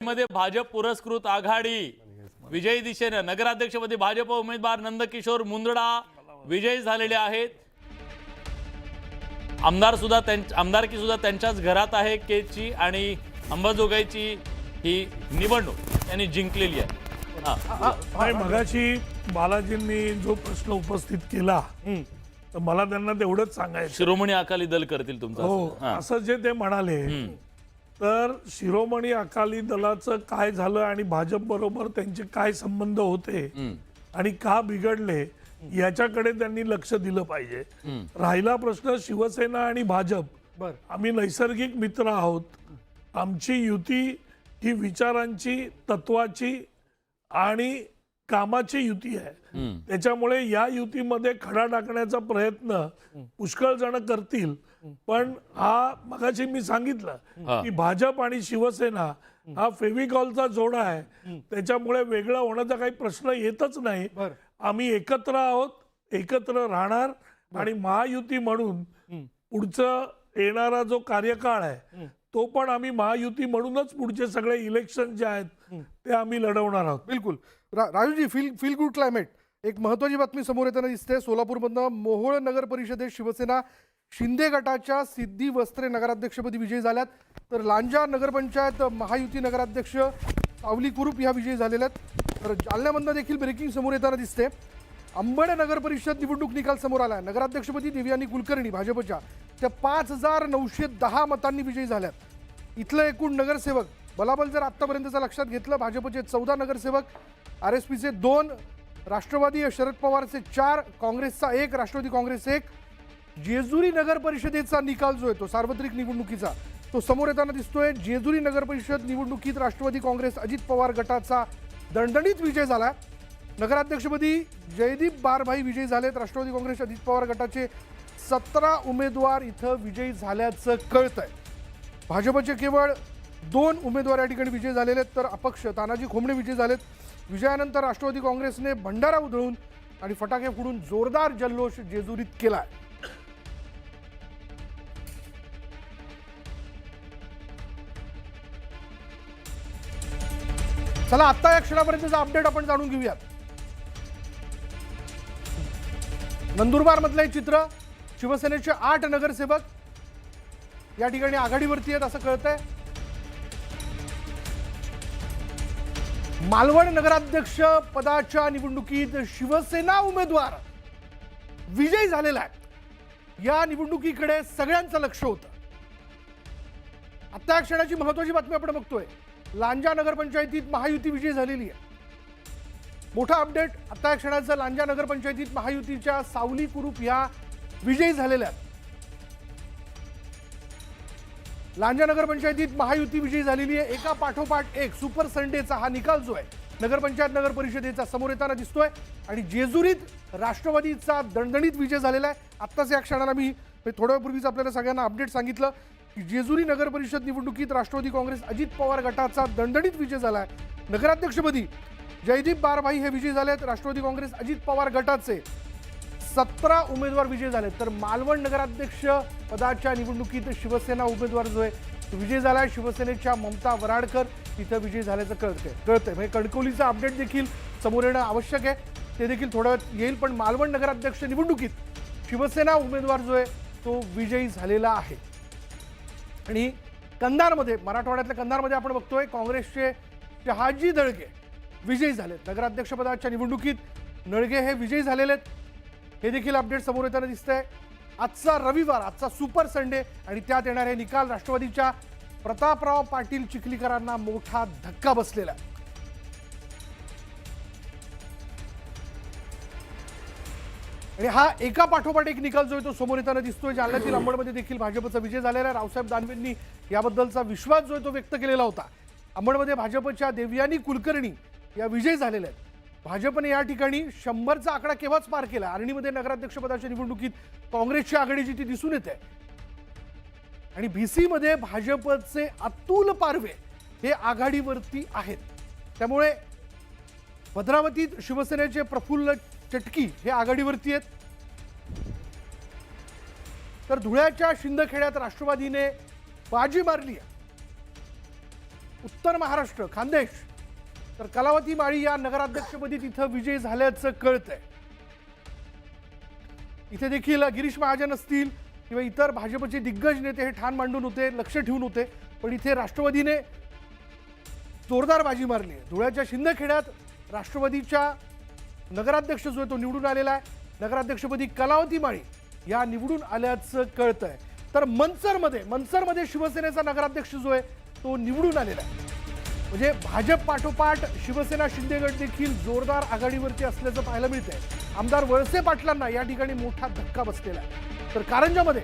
मध्ये भाजप पुरस्कृत आघाडी विजयी दिशेने नगराध्यक्षपदी भाजप उमेदवार नंदकिशोर मुंदडा विजयी झालेले आहेत। आमदारकी सुद्धा त्यांच्याच घरात आहे। केची आणि अंबाजोगाईची ही निवडणूक त्यांनी जिंकलेली आहे। मगाशी बालाजींनी जो प्रश्न उपस्थित केला तर मला त्यांना तेवढंच सांगायचं, शिरोमणी अकाली दल करतील तुमचं हो असं जे ते म्हणाले, तर शिरोमणी अकाली दलाचं काय झालं आणि भाजप बरोबर त्यांचे काय संबंध होते आणि का बिघडले याच्याकडे त्यांनी लक्ष दिलं पाहिजे। राहिला प्रश्न शिवसेना आणि भाजप, आम्ही नैसर्गिक मित्र आहोत। आमची युती ही विचारांची, तत्वाची आणि कामाची युती आहे। त्याच्यामुळे या युतीमध्ये खडा टाकण्याचा प्रयत्न पुष्कळ जण करतील, पण हा मगाशी मी सांगितलं की भाजप आणि शिवसेना हा फेविकॉलचा जोडा आहे। त्याच्यामुळे वेगळं होण्याचा काही प्रश्न येतच नाही। आम्ही एकत्र आहोत, एकत्र राहणार आणि महायुती म्हणून पुढचं येणारा जो कार्यकाळ आहे तो पण आम्ही महायुती म्हणूनच पुढचे सगळे इलेक्शन जे आहेत ते आम्ही लढवणार आहोत। बिलकुल राजूजी, फील गुड क्लायमेट। एक महत्त्वाची बातमी समोर येताना दिसते। सोलापूरमधनं मोहोळ नगर परिषदेत शिवसेना शिंदे गटाच्या सिद्धी वस्त्रे नगराध्यक्षपदी विजयी झाल्यात, तर लांजा नगरपंचायत महायुती नगराध्यक्ष सावली कुरूप ह्या विजयी झालेल्या आहेत। तर जालन्यामधनं देखील ब्रेकिंग समोर येताना दिसते। अंबड नगर परिषद निवडणूक निकाल समोर आला। नगराध्यक्षपदी देवयानी कुलकर्णी भाजपच्या त्या 5910 मतांनी विजयी झाल्यात। इथलं एकूण नगरसेवक बलाबल जर आतापर्यंतचं लक्षात घेतलं, भाजपचे 14 नगरसेवक, RSPचे 2, राष्ट्रवादी शरद पवारचे 4, काँग्रेसचा 1, राष्ट्रवादी काँग्रेस 1। जेजुरी नगर परिषदेचा निकाल जो आहे तो सार्वत्रिक निवडणुकीचा तो समोर येताना दिसतोय। जेजुरी नगर परिषद निवडणुकीत राष्ट्रवादी काँग्रेस अजित पवार गटाचा दणदणीत विजय झाला। नगराध्यक्षपदी जयदीप बारभाई विजयी झालेत। राष्ट्रवादी काँग्रेस अजित पवार गटाचे 17 उमेदवार इथं विजयी झाल्याचं कळतंय। भाजपचे केवळ 2 उमेदवार या ठिकाणी विजयी झालेले आहेत, तर अपक्ष तानाजी खोमणे विजयी झालेत। विजयानंतर राष्ट्रवादी काँग्रेसने भंडारा उधळून आणि फटाके फोडून जोरदार जल्लोष जेजुरीत केलाय। चला आता या क्षणापर्यंतचा अपडेट आपण जाणून घेऊयात। नंदुरबार मधलं चित्र, शिवसेनेचे 8 नगरसेवक या ठिकाणी आघाडीवरती आहेत असं कळतंय। मालवण नगराध्यक्ष पदाच्या निवडणुकीत शिवसेना उमेदवार विजयी झालेला आहे। या निवडणुकीकडे सगळ्यांचं लक्ष होतं। आता या क्षणाची महत्त्वाची बातमी आपण बघतोय, लांजा नगरपंचायतीत महायुती विजयी झालेली आहे। मोठा अपडेट आता या क्षणाचं, लांजा नगरपंचायतीत महायुतीच्या सावली कुरूप ह्या विजयी झालेल्या आहेत। लांजा नगरपंचायतीत महायुती विजयी झालेली आहे। एका पाठोपाठ एक सुपर संडेचा हा निकाल जो आहे नगरपंचायत नगर परिषदेचा समोर येताना दिसतोय आणि जेजुरीत राष्ट्रवादीचा दणदणीत विजय झालेला आहे। आत्ताच या क्षणाला मी थोड्या वेळापूर्वीच आपल्याला सगळ्यांना अपडेट सांगितलं की जेजुरी नगर परिषद निवडणुकीत राष्ट्रवादी काँग्रेस अजित पवार गटाचा दणदणीत विजय झाला आहे। नगराध्यक्षपदी जयदीप बारभाई हे विजयी झालेत। राष्ट्रवादी काँग्रेस अजित पवार गटाचे 17 उमेदवार विजयी झालेत, तर मालवण नगराध्यक्ष पदाच्या निवडणुकीत शिवसेना उमेदवार जो आहे तो विजयी झाला आहे। शिवसेनेच्या ममता वराडकर इथं विजयी झाल्याचं कळतंय। म्हणजे कणकवलीचा अपडेट देखील समोर येणं आवश्यक आहे, ते देखील थोड्या वेळात येईल। पण मालवण नगराध्यक्ष निवडणुकीत शिवसेना उमेदवार जो आहे तो विजयी झालेला आहे। आणि कंधारमध्ये, मराठवाड्यातल्या कंधारमध्ये आपण बघतोय काँग्रेसचे शहाजी दळगे विजयी झालेत। नगराध्यक्षपदाच्या निवडणुकीत नळगे हे विजयी झालेले आहेत, हे देखील अपडेट समोर येताना दिसतंय। आजचा रविवार, आजचा सुपर संडे आणि त्यात येणारे निकाल, राष्ट्रवादीच्या प्रतापराव पाटील चिखलीकरांना मोठा धक्का बसलेला आहे। आणि हा एका पाठोपाठ एक निकाल जो आहे तो समोर येताना दिसतोय। जालन्यातील अंबडमध्ये देखील भाजपचा विजय झालेला आहे। रावसाहेब दानवेंनी याबद्दलचा विश्वास जो आहे तो व्यक्त केलेला होता। अंबडमध्ये भाजपच्या देवयानी कुलकर्णी या विजयी झालेल्या आहेत। भाजपने या ठिकाणी 100चा आकडा केव्हाच पार केला। आर्णीमध्ये नगराध्यक्षपदाच्या निवडणुकीत काँग्रेसची आघाडी जी ती दिसून येते आणि BC मध्ये भाजपचे अतुल पारवे हे आघाडीवरती आहेत। त्यामुळे भद्रावतीत शिवसेनेचे प्रफुल्ल चटकी हे आघाडीवरती आहेत, तर धुळ्याच्या शिंदखेड्यात राष्ट्रवादीने बाजी मारली आहे। उत्तर महाराष्ट्र खानदेश, तर कलावती माळी या नगराध्यक्षपदी तिथं विजय झाल्याचं कळतंय. इथे देखील गिरीश महाजन असतील किंवा इतर भाजपचे दिग्गज नेते हे ठाण मांडून होते, लक्ष ठेवून होते. पण इथे राष्ट्रवादीने जोरदार बाजी मारली आहे. धुळ्याच्या शिंदखेड्यात राष्ट्रवादीच्या नगराध्यक्ष जो आहे तो निवडून आलेला आहे. नगराध्यक्षपदी कलावती माळी या निवडून आल्याचं कळतंय. तर मनसरमध्ये शिवसेनेचा नगराध्यक्ष जो आहे तो निवडून आलेला आहे. म्हणजे भाजप पाठोपाठ शिवसेना शिंदे गट देखील जोरदार आघाडीवरती असल्याचं पाहायला मिळतंय. आमदार वळसे पाटलांना या ठिकाणी मोठा धक्का बसलेला आहे. तर कारंजामध्ये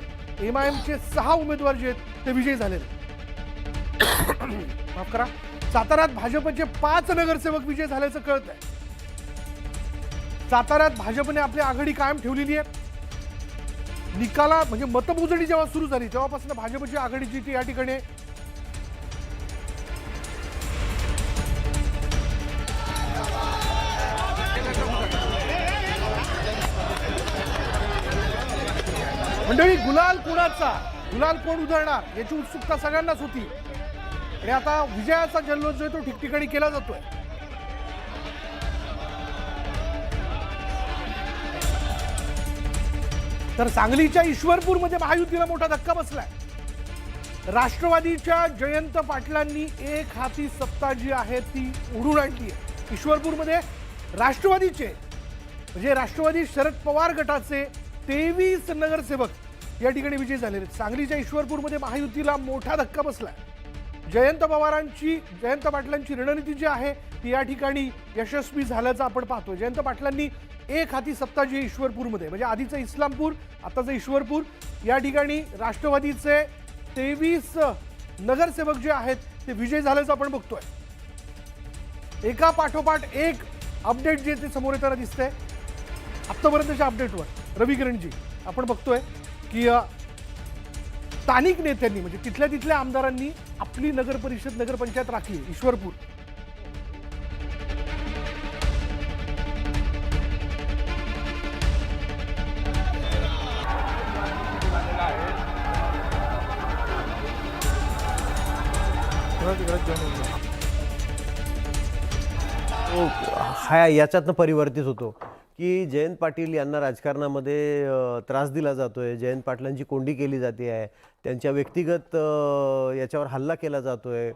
MIMचे 6 उमेदवार जे आहेत ते विजयी झालेले. माफ करा, साताऱ्यात भाजपचे 5 नगरसेवक विजय झाल्याचं कळत आहे. साताऱ्यात भाजपने आपली आघाडी कायम ठेवलेली आहे. निकाला म्हणजे मतमोजणी जेव्हा सुरू झाली तेव्हापासून भाजपची आघाडी जी ती या ठिकाणी मंडळी गुलाल कोण उधळणार याची उत्सुकता सगळ्यांनाच होती. आणि आता विजयाचा जल्लोष जो आहे तो ठिकठिकाणी केला जातोय. तर सांगलीच्या ईश्वरपूरमध्ये महायुतीला मोठा धक्का बसलाय. राष्ट्रवादीच्या जयंत पाटलांनी एक हाती सत्ता जी आहे ती उडून आणली आहे. ईश्वरपूरमध्ये राष्ट्रवादीचे म्हणजे राष्ट्रवादी शरद पवार गटाचे 23 नगरसेवक या ठिकाणी विजयी झालेले आहेत. सांगलीच्या ईश्वरपूरमध्ये महायुतीला मोठा धक्का बसलाय. जयंत पाटलांची रणनीती जी आहे ती या ठिकाणी यशस्वी झाल्याचं आपण पाहतोय. जयंत पाटलांनी एक हाती सत्ता जी आहे ईश्वरपूरमध्ये म्हणजे आधीचं इस्लामपूर आताचं ईश्वरपूर या ठिकाणी राष्ट्रवादीचे 23 नगरसेवक जे आहेत ते विजयी झाल्याचं आपण बघतोय. एका पाठोपाठ एक अपडेट जे ते समोर येताना दिसतंय. आत्तापर्यंतच्या अपडेटवर रवी किरणजी आपण बघतोय की स्थानिक नेत्यांनी म्हणजे तिथल्या आमदारांनी आपली नगर परिषद नगरपंचायत राखली ईश्वरपूर. हा याच्यातनं परिवर्तित होतो की जयंत पाटील यांना राजकारणामध्ये त्रास दिला जातोय. जयंत पाटलांची कोंडी केली जाते आहे. त्यांच्या व्यक्तिगत याच्यावर हल्ला केला जातोय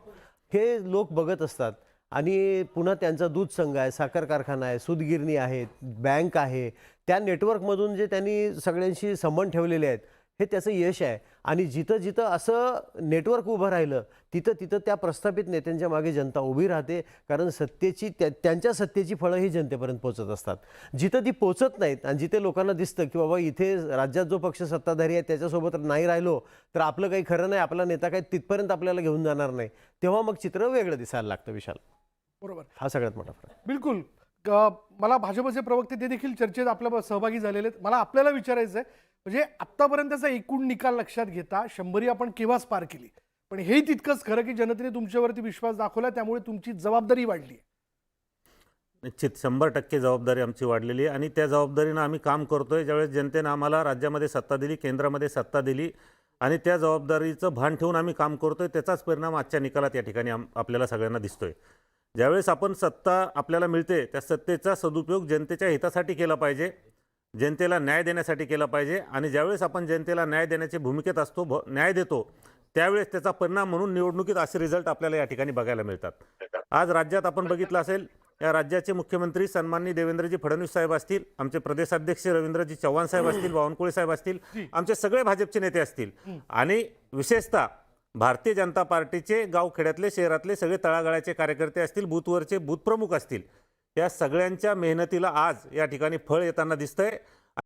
हे लोक बघत असतात. आणि पुन्हा त्यांचा दूध संघ आहे, साखर कारखाना आहे, सूतगिरणी आहे, बँक आहे. त्या नेटवर्कमधून जे त्यांनी सगळ्यांशी संबंध ठेवलेले आहेत हे त्याचं यश आहे. आणि जिथं जिथं असं नेटवर्क उभं राहिलं तिथं त्या प्रस्थापित नेत्यांच्या मागे जनता उभी राहते. कारण त्यांच्या सत्तेची फळं ही जनतेपर्यंत पोहोचत असतात. जिथं ती पोहोचत नाहीत आणि जिथे लोकांना दिसतं की बाबा इथे राज्यात जो पक्ष सत्ताधारी आहे त्याच्यासोबत नाही राहिलो तर आपलं काही खरं नाही, आपला नेता काही तिथपर्यंत आपल्याला घेऊन जाणार नाही, तेव्हा मग चित्र वेगळं दिसायला लागतं. विशाल, बरोबर, हा सगळ्यात मोठा फरक. बिलकुल. मला भाजपचे प्रवक्ते ते देखील चर्चेत आपल्या सहभागी झालेले आहेत. मला आपल्याला विचारायचं आहे म्हणजे आत्तापर्यंतचा एकूण निकाल लक्षात घेता 100 आपण केव्हाच पार केली, पण हेही तितकंच खरं की जनतेने तुमच्यावरती विश्वास दाखवला त्यामुळे तुमची जबाबदारी वाढली. निश्चित 100% जबाबदारी आमची वाढलेली आहे आणि त्या जबाबदारीनं आम्ही काम करतोय. ज्यावेळेस जनतेनं आम्हाला राज्यामध्ये सत्ता दिली, केंद्रामध्ये सत्ता दिली आणि त्या जबाबदारीचं भान ठेवून आम्ही काम करतोय, त्याचाच परिणाम आजच्या निकालात या ठिकाणी आपल्याला सगळ्यांना दिसतोय. ज्यावेळेस आपण सत्ता आपल्याला मिळते त्या सत्तेचा सदुपयोग जनतेच्या हितासाठी केला पाहिजे, जनतेला न्याय देण्यासाठी केला पाहिजे. आणि ज्यावेळेस आपण जनतेला न्याय देण्याच्या भूमिकेत असतो, न्याय देतो, त्यावेळेस त्याचा परिणाम म्हणून निवडणुकीत असे रिझल्ट आपल्याला या ठिकाणी बघायला मिळतात. आज राज्यात आपण बघितलं असेल, या राज्याचे मुख्यमंत्री सन्माननीय देवेंद्रजी फडणवीस साहेब असतील, आमचे प्रदेशाध्यक्ष रवींद्रजी चव्हाण साहेब असतील, बावनकुळे साहेब असतील, आमचे सगळे भाजपचे नेते असतील आणि विशेषतः भारतीय जनता पार्टीचे गावखेड्यातले शहरातले सगळे तळागाळाचे कार्यकर्ते असतील, बूथवरचे बूथ प्रमुख असतील, या सगळ्यांच्या मेहनतीला आज या ठिकाणी फळ येताना दिसतंय.